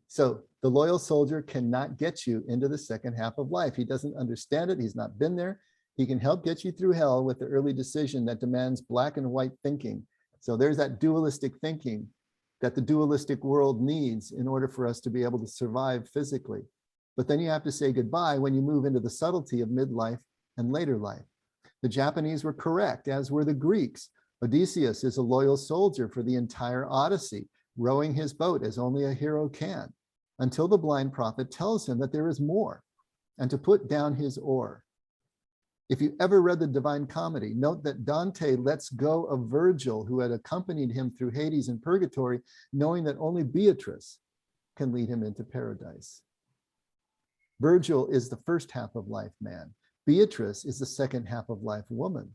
So the loyal soldier cannot get you into the second half of life. He doesn't understand it. He's not been there. He can help get you through hell with the early decision that demands black and white thinking. So there's that dualistic thinking that the dualistic world needs in order for us to be able to survive physically. But then you have to say goodbye when you move into the subtlety of midlife and later life. The Japanese were correct, as were the Greeks. Odysseus is a loyal soldier for the entire Odyssey, rowing his boat as only a hero can, until the blind prophet tells him that there is more, and to put down his oar. If you ever read the Divine Comedy, note that Dante lets go of Virgil, who had accompanied him through Hades and Purgatory, knowing that only Beatrice can lead him into paradise. Virgil is the first half of life man. Beatrice is the second half of life woman.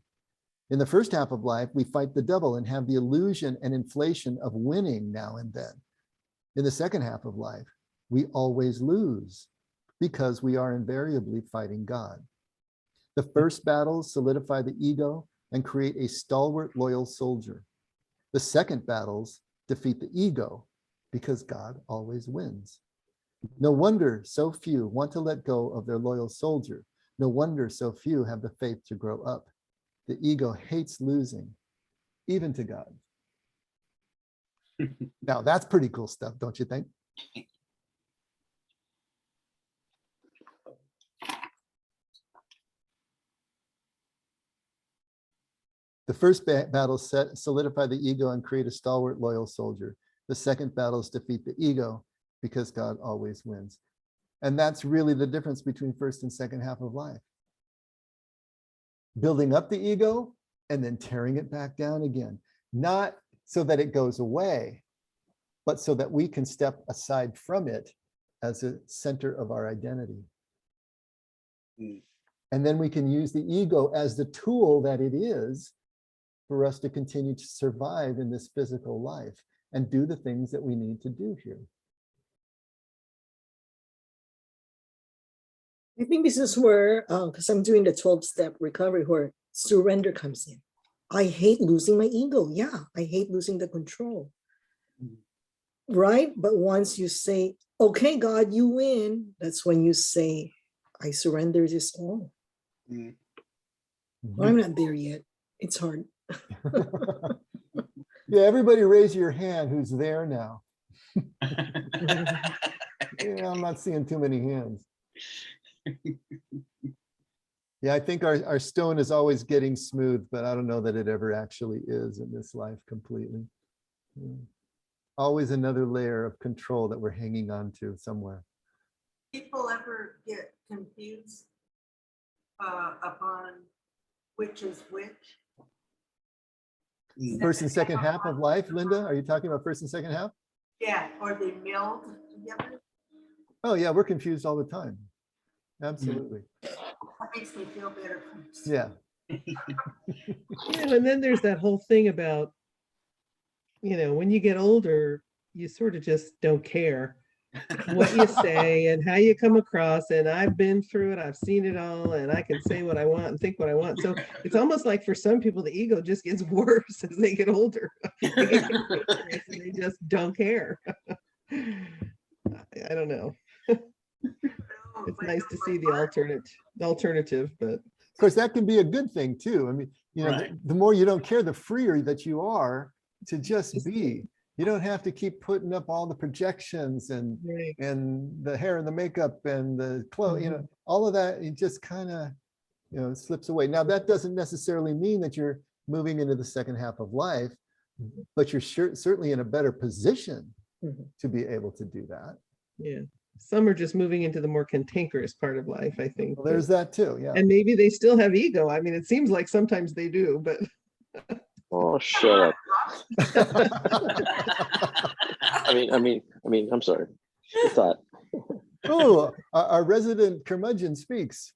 In the first half of life, we fight the devil and have the illusion and inflation of winning now and then. In the second half of life, we always lose because we are invariably fighting God. The first battles solidify the ego and create a stalwart, loyal soldier. The second battles defeat the ego because God always wins. No wonder so few want to let go of their loyal soldier. No wonder so few have the faith to grow up. The ego hates losing, even to God. Now, that's pretty cool stuff, don't you think? The first battle solidify the ego and create a stalwart, loyal soldier. The second battle is defeat the ego because God always wins. And that's really the difference between first and second half of life. Building up the ego and then tearing it back down again. Not so that it goes away, but so that we can step aside from it as a center of our identity. And then we can use the ego as the tool that it is for us to continue to survive in this physical life and do the things that we need to do here. I think this is where, because I'm doing the 12-step recovery, where surrender comes in. I hate losing my ego. Yeah, I hate losing the control. Right? But once you say, okay, God, you win, that's when you say, I surrender this all. Well, I'm not there yet. It's hard. Yeah, everybody raise your hand who's there now. Yeah, I'm not seeing too many hands. Yeah, I think our stone is always getting smooth, but I don't know that it ever actually is in this life completely. always another layer of control that we're hanging on to somewhere. People ever get confused upon which is which? First and second half of life, Linda, are you talking about first and second half? Yeah, or they meld together. Oh yeah, we're confused all the time. Absolutely. That makes me feel better. Yeah. Yeah, and then there's that whole thing about, when you get older, you sort of just don't care what you say and how you come across. And I've been through it, I've seen it all, and I can say what I want and think what I want. So it's almost like for some people, the ego just gets worse as they get older. They get cantankerous and they just don't care. I don't know. It's nice to see the alternative, but Of course, that can be a good thing too. I mean, Right. the more you don't care, the freer that you are to just be. You don't have to keep putting up all the projections and right. the hair and the makeup and the clothes, all of that, it just kind of, slips away. Now, that doesn't necessarily mean that you're moving into the second half of life, but you're certainly in a better position to be able to do that. Yeah. Some are just moving into the more cantankerous part of life, I think. Well, there's that too, yeah. And maybe they still have ego. I mean, it seems like sometimes they do, but Oh, shut up. I'm sorry. The thought. Oh, our resident curmudgeon speaks.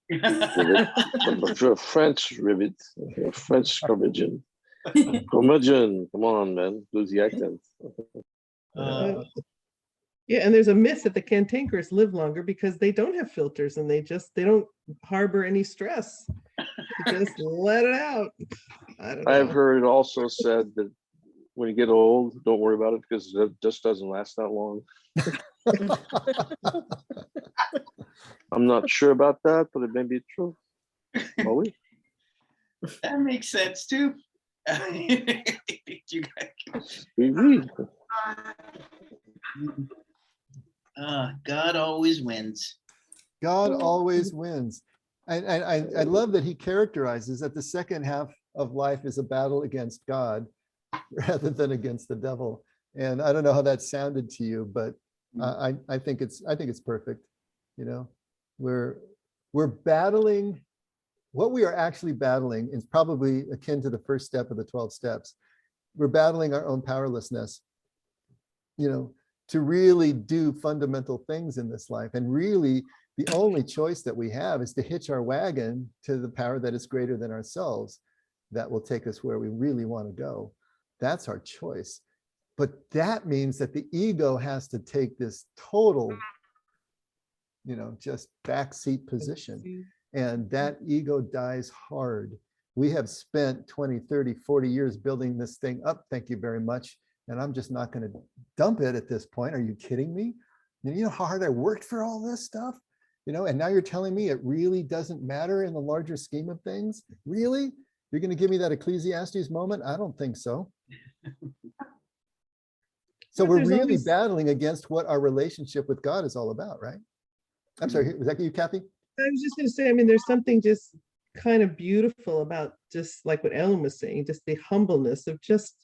French rivet, French curmudgeon. Curmudgeon, come on, man. Lose the accent. yeah, and there's a myth that the cantankerous live longer because they don't have filters and they don't harbor any stress. They just let it out. I don't know. I've heard also said that when you get old, don't worry about it because it just doesn't last that long. I'm not sure about that, but it may be true. Molly? That makes sense too. You guys. Oui. God always wins. God always wins. And I love that he characterizes that the second half of life is a battle against God rather than against the devil. And I don't know how that sounded to you, but I think it's perfect. We're battling. What we are actually battling is probably akin to the first step of the 12 steps. We're battling our own powerlessness, to really do fundamental things in this life. And really, the only choice that we have is to hitch our wagon to the power that is greater than ourselves, that will take us where we really want to go. That's our choice. But that means that the ego has to take this total, just backseat position. And that ego dies hard. We have spent 20, 30, 40 years building this thing up. Thank you very much. And I'm just not going to dump it at this point. Are you kidding me? You know how hard I worked for all this stuff? And now you're telling me it really doesn't matter in the larger scheme of things? Really? You're going to give me that Ecclesiastes moment? I don't think so. So we're really battling against what our relationship with God is all about, right? I'm sorry, was that you, Kathy? I was just going to say, there's something just kind of beautiful about just like what Ellen was saying, just the humbleness of just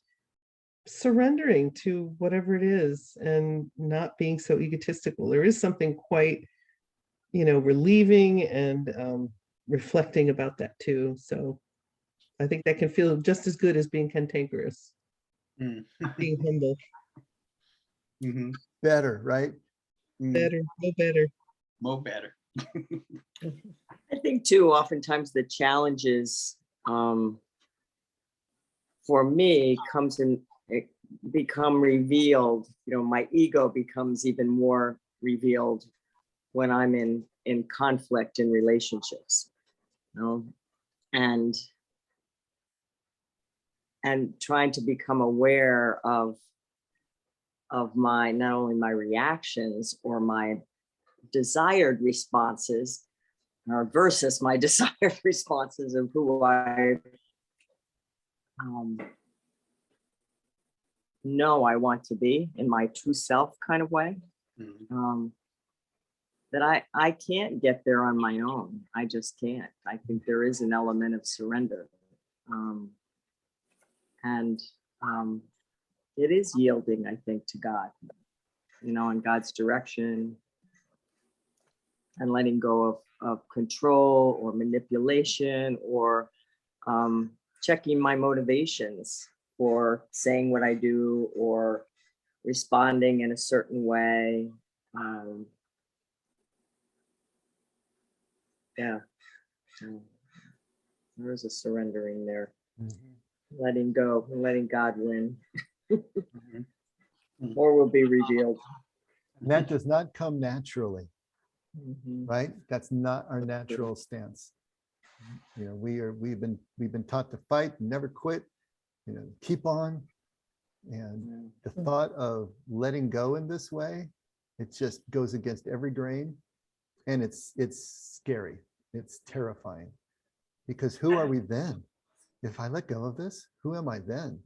surrendering to whatever it is and not being so egotistical. There is something quite, relieving and reflecting about that too. So I think that can feel just as good as being cantankerous, being humble. Better, right? Better, no better. More better. I think too, oftentimes the challenges for me become revealed. My ego becomes even more revealed when I'm in conflict in relationships, and trying to become aware of my, not only my reactions or my desired responses versus my desired responses of who I know I want to be in my true self kind of way. That I can't get there on my own. I just can't. I think there is an element of surrender. it is yielding, I think, to God, and God's direction, and letting go of control or manipulation, or checking my motivations for saying what I do or responding in a certain way. Yeah, there is a surrendering there, letting go and letting God win, more will be revealed. And that does not come naturally, Mhm. right? That's not our natural stance. We've been taught to fight, never quit, keep on. And the thought of letting go in this way, it just goes against every grain. And it's scary. It's terrifying. Because who are we then? If I let go of this, who am I then?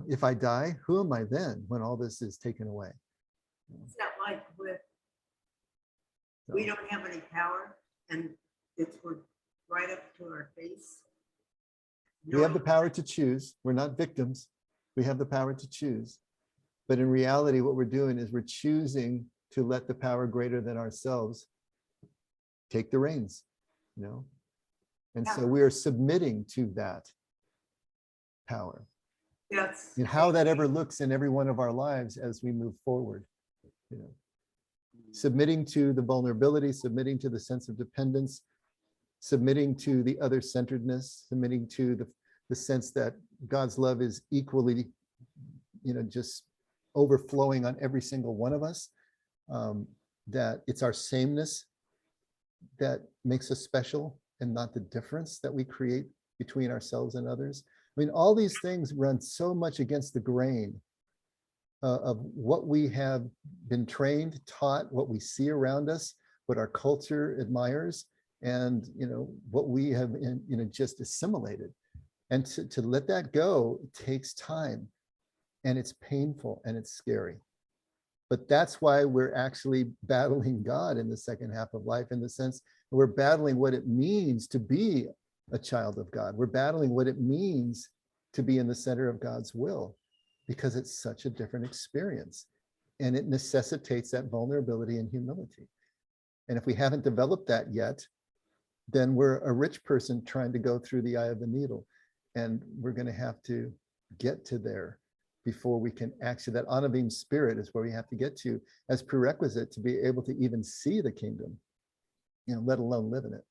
If I die, who am I then when all this is taken away? It's not like we don't have any power and we're right up to our face. We have the power to choose. We're not victims. We have the power to choose. But in reality, what we're doing is we're choosing to let the power greater than ourselves take the reins, And so we are submitting to that power. Yes. And how that ever looks in every one of our lives as we move forward, submitting to the vulnerability, submitting to the sense of dependence, submitting to the other-centeredness, submitting to the sense that God's love is equally, just overflowing on every single one of us, that it's our sameness that makes us special and not the difference that we create between ourselves and others. I mean, all these things run so much against the grain of what we have been trained, taught, what we see around us, what our culture admires, and what we have just assimilated. And to let that go takes time, and it's painful and it's scary. But that's why we're actually battling God in the second half of life, in the sense we're battling what it means to be a child of God. We're battling what it means to be in the center of God's will, because it's such a different experience. And it necessitates that vulnerability and humility. And if we haven't developed that yet, then we're a rich person trying to go through the eye of the needle. And we're going to have to get to there before we can actually, that Anavim spirit is where we have to get to as prerequisite to be able to even see the kingdom, let alone live in it.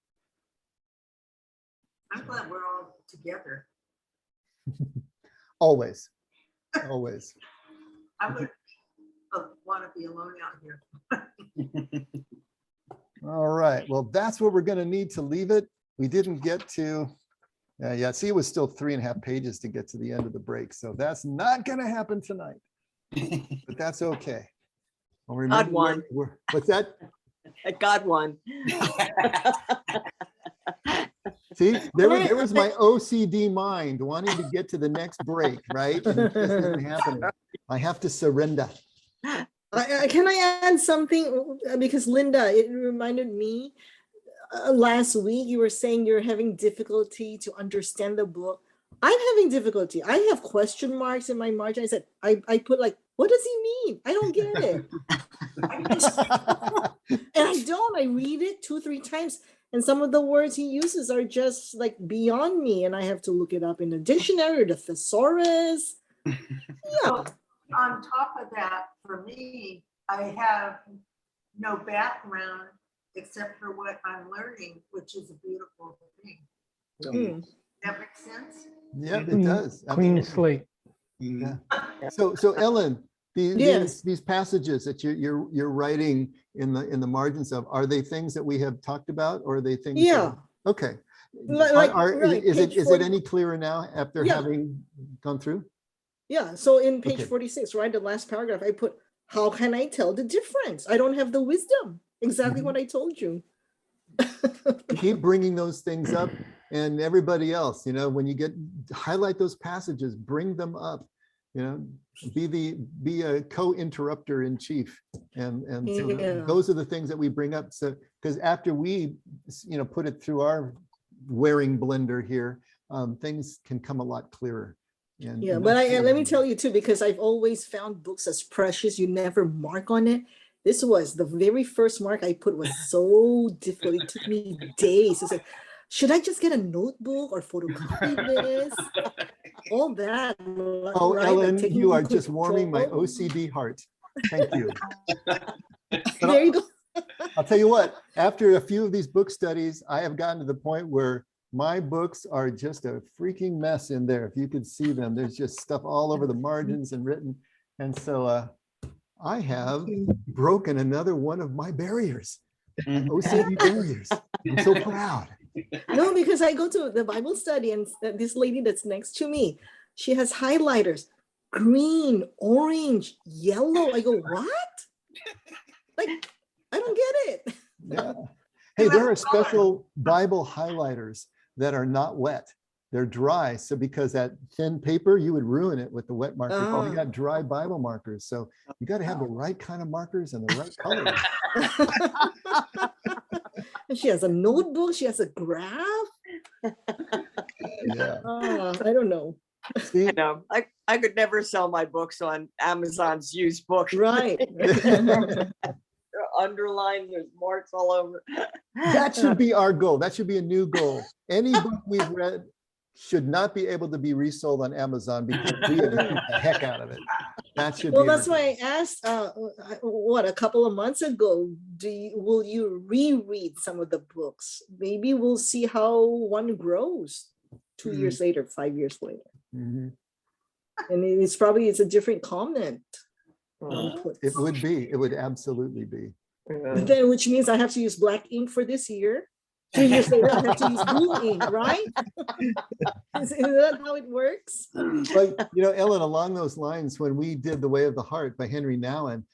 I'm glad we're all together. Always, always. I would want to be alone out here. All right, well, that's where we're going to need to leave it. We didn't get to, see, it was still 3.5 pages to get to the end of the break. So that's not going to happen tonight, but that's okay. Well, remember, God won. What's that? God won. See, there was my OCD mind wanting to get to the next break, right? And it just isn't happening. I have to surrender. Can I add something? Because Linda, it reminded me last week you were saying you're having difficulty to understand the book. I'm having difficulty. I have question marks in my margin. I said, I put like, what does he mean? I don't get it. And I don't. I read it 2-3 times. And some of the words he uses are just like beyond me. And I have to look it up in the dictionary or the thesaurus. Yeah. Well, on top of that, for me, I have no background except for what I'm learning, which is a beautiful thing. Mm. That makes sense? Yeah, it does. Clean Absolutely. slate. Yeah. So Ellen, Yes. these passages that you're writing in the margins of, are they things that we have talked about, or are they things? Yeah. Okay. Right, Is page it 40. any clearer now after Yeah. having gone through? Yeah. So in page Okay. 46, right, the last paragraph, I put, how can I tell the difference? I don't have the wisdom. Exactly what I told you. Keep bringing those things up, and everybody else, when you highlight those passages, bring them up, be a co-interrupter in chief. And so Yeah. those are the things that we bring up. So, because after we, put it through our wearing blender here, things can come a lot clearer. Yeah, and but that's let me really- tell you too, because I've always found books as precious. You never mark on it. This was the very first mark I put was so difficult. It took me days to say, should I just get a notebook or photocopy this? All that. Oh, right? Like Ellen, taking you are just warming my control. OCD heart. Thank you. There you go. I'll tell you what, after a few of these book studies, I have gotten to the point where my books are just a freaking mess in there. If you could see them, there's just stuff all over the margins and written. And so I have broken another one of my barriers, my OCD barriers. I'm so proud. No, because I go to the Bible study and this lady that's next to me, she has highlighters, green, orange, yellow. I go, what? Like, I don't get it. Yeah. Hey, there are special Bible highlighters that are not wet. They're dry. So because that thin paper, you would ruin it with the wet marker. But we Ah. got dry Bible markers. So you got to have the right kind of markers and the right colors. And she has a notebook, she has a graph. Yeah. I don't know. See, I know. I could never sell my books on Amazon's used book. Right. They're underlined, there's marks all over. that should be our goal. That should be a new goal. Any book we've read should not be able to be resold on Amazon because we have used the heck out of it. That should Well, be. our that's why I asked, what, a couple of months ago, will you reread some of the books? Maybe we'll see how one grows 2 years later, 5 years later. Mhm. And it's a different comment. It would be. It would absolutely be. But then, which means I have to use black ink for this year. 2 years later, I have to use blue ink, right? Isn't that how it works? But, Ellen, along those lines, when we did The Way of the Heart by Henry Nouwen,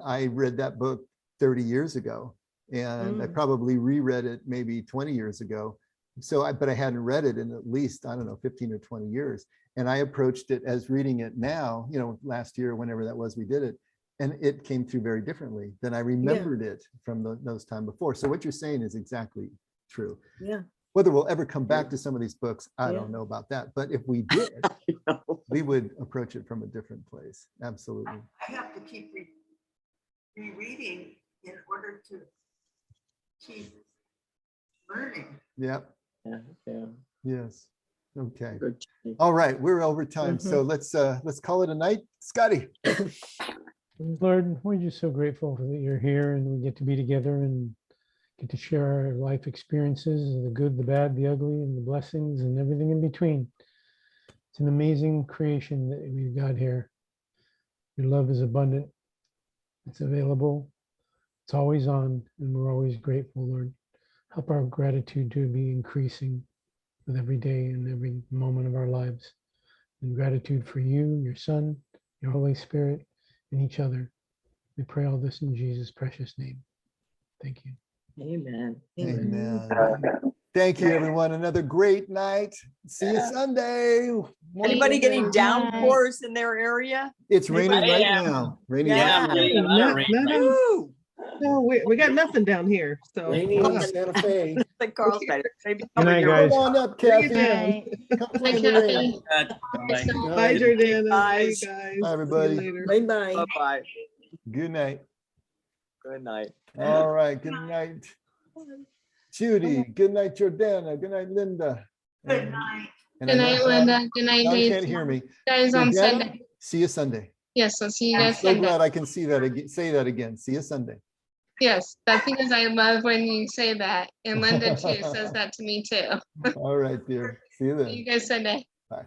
I read that book 30 years ago, and I probably reread it maybe 20 years ago. But I hadn't read it in at least, I don't know, 15 or 20 years. And I approached it as reading it now, last year, whenever that was, we did it. And it came through very differently than I remembered it from those time before. So what you're saying is exactly true. Yeah. Whether we'll ever come back to some of these books, I don't know about that. But if we did, we would approach it from a different place. Absolutely. I have to keep rereading in order to keep learning. Yep. Yeah. Yes. Okay. Good. All right. We're over time. So let's call it a night. Scotty. Lord, we're just so grateful that you're here and we get to be together and get to share our life experiences, the good, the bad, the ugly, and the blessings and everything in between. It's an amazing creation that we've got here. Your love is abundant. It's available. It's always on, and we're always grateful, Lord. Help our gratitude to be increasing with every day and every moment of our lives. And gratitude for you, your Son, your Holy Spirit, and each other. We pray all this in Jesus' precious name. Thank you. Amen. Amen. Thank you, everyone. Another great night. See you Sunday. Anybody getting downpours in their area? It's raining I right am. now. Raining Yeah, right I'm now. getting a lot of rain right now. Woo! No, we got nothing down here. So Raining in Santa Fe. Like Carlsbad. Maybe Good night, cover your- guys. Come on up, Bring it Kathy. down. Come play in the rain. Bye. Bye, Jordana. Bye, Guys. guys. Bye, everybody. See you later. Bye-bye. Bye-bye. Good night. Good night. All right. Good night, Judy. Good night, Jordana. Good night, Linda. Good night. And I Good know night, Don- Linda. Good night, Don Dave. can't hear me. Guys on Jordana, Sunday. see you Sunday. Yes, I'll see you I'm guys so Sunday. glad I can see that again. Say that again. See you Sunday. Yes, that's because I love when you say that. And Linda too says that to me too. All right, dear. See you See then. you guys Sunday.